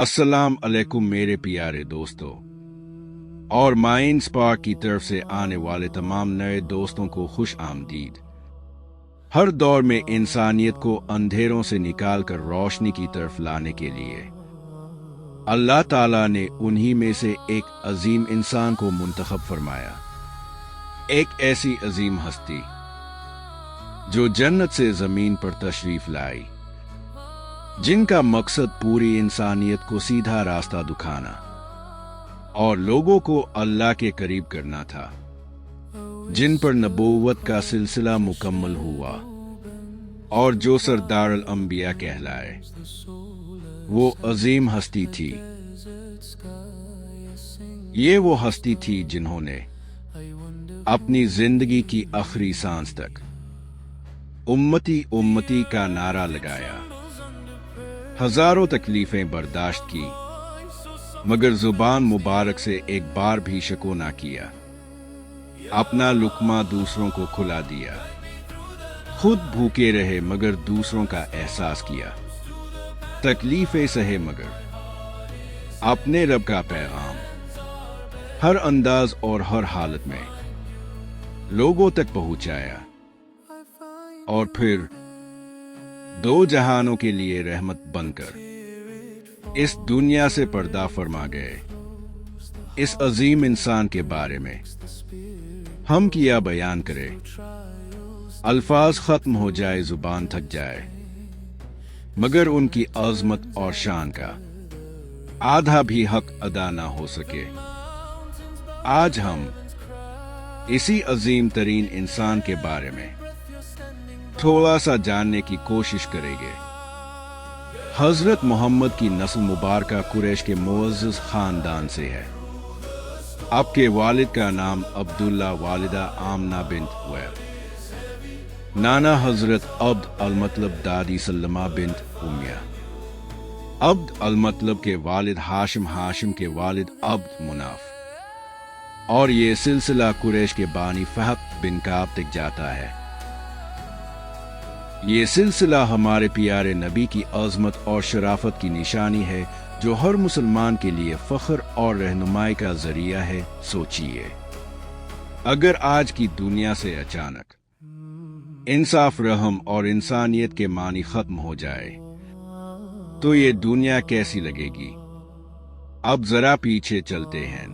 अस्सलाम अलैकुम मेरे प्यारे दोस्तों और माइन स्पार्क की तरफ से आने वाले तमाम नए दोस्तों को खुश आमदीद। हर दौर में इंसानियत को अंधेरों से निकालकर रोशनी की तरफ लाने के लिए अल्लाह ताला ने उन्हीं में से एक अजीम इंसान को मुंतखब फरमाया, एक ऐसी अजीम हस्ती जो जन्नत से जमीन पर तशरीफ लाई, जिनका मकसद पूरी इंसानियत को सीधा रास्ता दिखाना और लोगों को अल्लाह के करीब करना था, जिन पर नबूवत का सिलसिला मुकम्मल हुआ और जो सरदारुल अंबिया कहलाए। वो अजीम हस्ती थी। ये वो हस्ती थी जिन्होंने अपनी जिंदगी की आखिरी सांस तक उम्मती उम्मती का नारा लगाया, हजारों तकलीफें बर्दाश्त की, मगर जुबान मुबारक से एक बार भी शको ना किया, अपना लुक्मा दूसरों को खुला दिया, खुद भूखे रहे मगर दूसरों का एहसास किया, तकलीफें सहे मगर अपने रब का पैगाम हर अंदाज और हर हालत में लोगों तक पहुंचाया, और फिर दो जहानों के लिए रहमत बनकर इस दुनिया से पर्दा फरमा गए। इस अजीम इंसान के बारे में हम क्या बयान करें, अल्फाज खत्म हो जाए, जुबान थक जाए, मगर उनकी अजमत और शान का आधा भी हक अदा ना हो सके। आज हम इसी अजीम तरीन इंसान के बारे में थोड़ा सा जानने की कोशिश करेंगे। हजरत मोहम्मद की नस्ल मुबारका कुरैश के मुअज़्ज़ज़ खानदान से है। आपके वालिद का नाम अब्दुल्ला, वालिदा आमना बिन्त वैल, नाना हजरत अब्द अल-मतलब, दादी सल्लमा बिन्त उम्मिया। अब्द अल-मतलब के वालिद हाशिम, हाशिम के वालिद अब्द मुनाफ, और ये सिलसिला कुरैश के बानी फहद बिन काब तक जाता है। ये सिलसिला हमारे प्यारे नबी की अजमत और शराफत की निशानी है, जो हर मुसलमान के लिए फख्र और रहनुमाई का जरिया है। सोचिए, अगर आज की दुनिया से अचानक इंसाफ, रहम और इंसानियत के मानी खत्म हो जाए तो ये दुनिया कैसी लगेगी। अब जरा पीछे चलते हैं,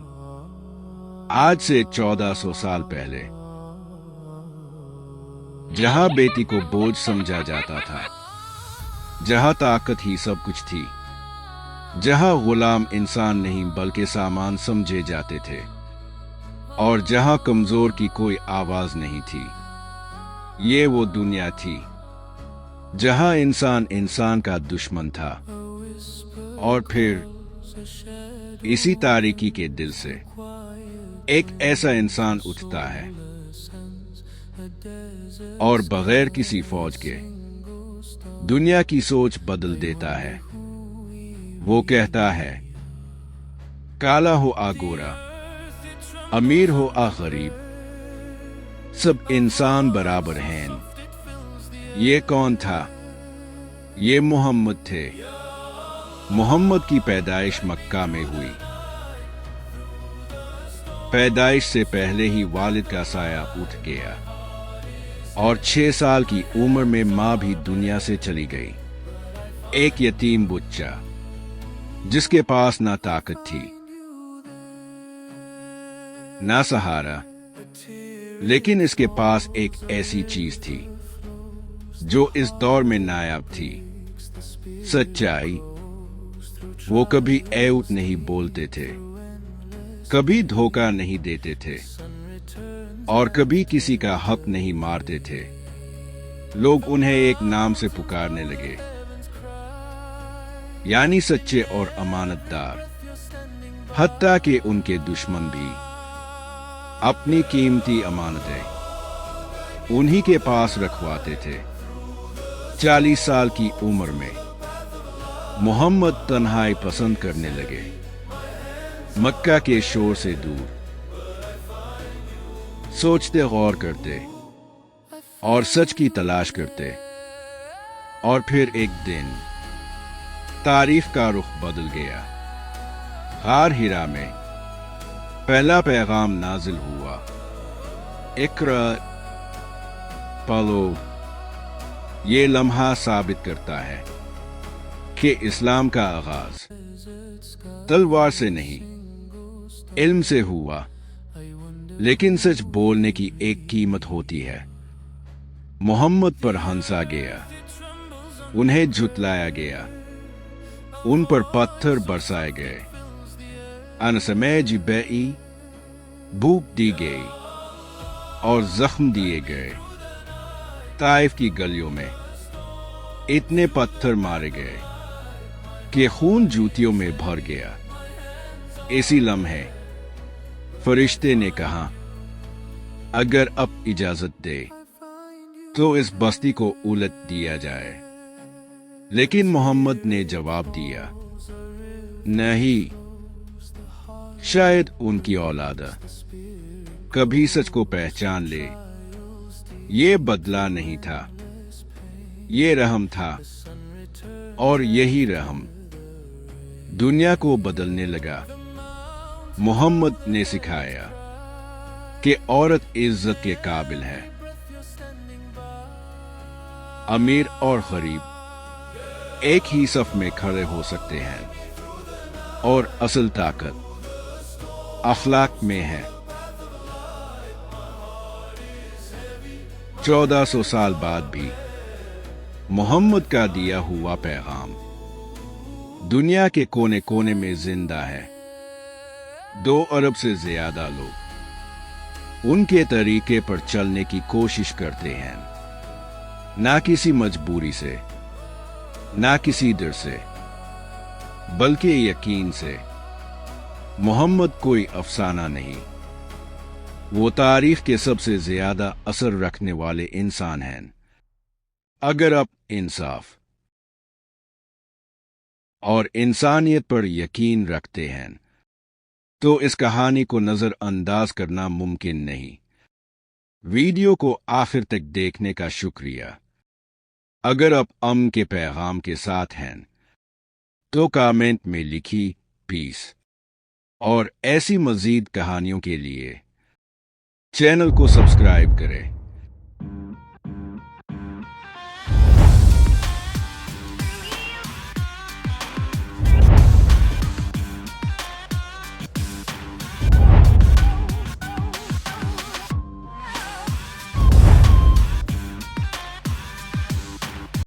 आज से 1400 साल पहले, जहां बेटी को बोझ समझा जाता था, जहां ताकत ही सब कुछ थी, जहां गुलाम इंसान नहीं बल्कि सामान समझे जाते थे, और जहां कमजोर की कोई आवाज नहीं थी। ये वो दुनिया थी जहां इंसान इंसान का दुश्मन था। और फिर इसी तारीकी के दिल से एक ऐसा इंसान उठता है और बगैर किसी फौज के दुनिया की सोच बदल देता है। वो कहता है, काला हो आ गोरा, अमीर हो आ गरीब, सब इंसान बराबर हैं। ये कौन था? ये मोहम्मद थे। मोहम्मद की पैदाइश मक्का में हुई। पैदाइश से पहले ही वालिद का साया उठ गया और 6 साल की उम्र में मां भी दुनिया से चली गई। एक यतीम बच्चा जिसके पास ना ताकत थी, ना सहारा, लेकिन इसके पास एक ऐसी चीज थी जो इस दौर में नायाब थी, सच्चाई। वो कभी ऐउत नहीं बोलते थे, कभी धोखा नहीं देते थे, और कभी किसी का हक नहीं मारते थे। लोग उन्हें एक नाम से पुकारने लगे, यानी सच्चे और अमानतदार। हत्ता कि उनके दुश्मन भी अपनी कीमती अमानतें उन्हीं के पास रखवाते थे। 40 साल की उम्र में मोहम्मद तन्हाई पसंद करने लगे, मक्का के शोर से दूर। सोचते, गौर करते और सच की तलाश करते। और फिर एक दिन तारीफ का रुख बदल गया। गार हिरा में पहला पैगाम नाजिल हुआ, इक़रा पढ़ो। ये लम्हा साबित करता है कि इस्लाम का आगाज तलवार से नहीं, इल्म से हुआ। लेकिन सच बोलने की एक कीमत होती है। मोहम्मद पर हंसा गया, उन्हें झुटलाया गया, उन पर पत्थर बरसाए गए, अनसमय जिबई भूख दी गई और जख्म दिए गए। ताइफ की गलियों में इतने पत्थर मारे गए कि खून जूतियों में भर गया। इसी लम्हे फरिश्ते ने कहा, अगर अब इजाजत दे तो इस बस्ती को उलट दिया जाए। लेकिन मोहम्मद ने जवाब दिया, नहीं, शायद उनकी औलाद कभी सच को पहचान ले। ये बदला नहीं था, ये रहम था, और यही रहम दुनिया को बदलने लगा। मोहम्मद ने सिखाया कि औरत इज्जत के काबिल है। अमीर और गरीब एक ही सफ में खड़े हो सकते हैं, और असल ताकत अखलाक में है। 1400 साल बाद भी मोहम्मद का दिया हुआ पैगाम दुनिया के कोने कोने में जिंदा है। 2 अरब से ज्यादा लोग उनके तरीके पर चलने की कोशिश करते हैं, ना किसी मजबूरी से, ना किसी डर से, बल्कि यकीन से। मोहम्मद कोई अफसाना नहीं, वो तारीख के सबसे ज्यादा असर रखने वाले इंसान हैं। अगर आप इंसाफ और इंसानियत पर यकीन रखते हैं तो इस कहानी को नजरअंदाज करना मुमकिन नहीं। वीडियो को आखिर तक देखने का शुक्रिया। अगर आप अमन के पैगाम के साथ हैं तो कमेंट में लिखी पीस, और ऐसी मजीद कहानियों के लिए चैनल को सब्सक्राइब करें।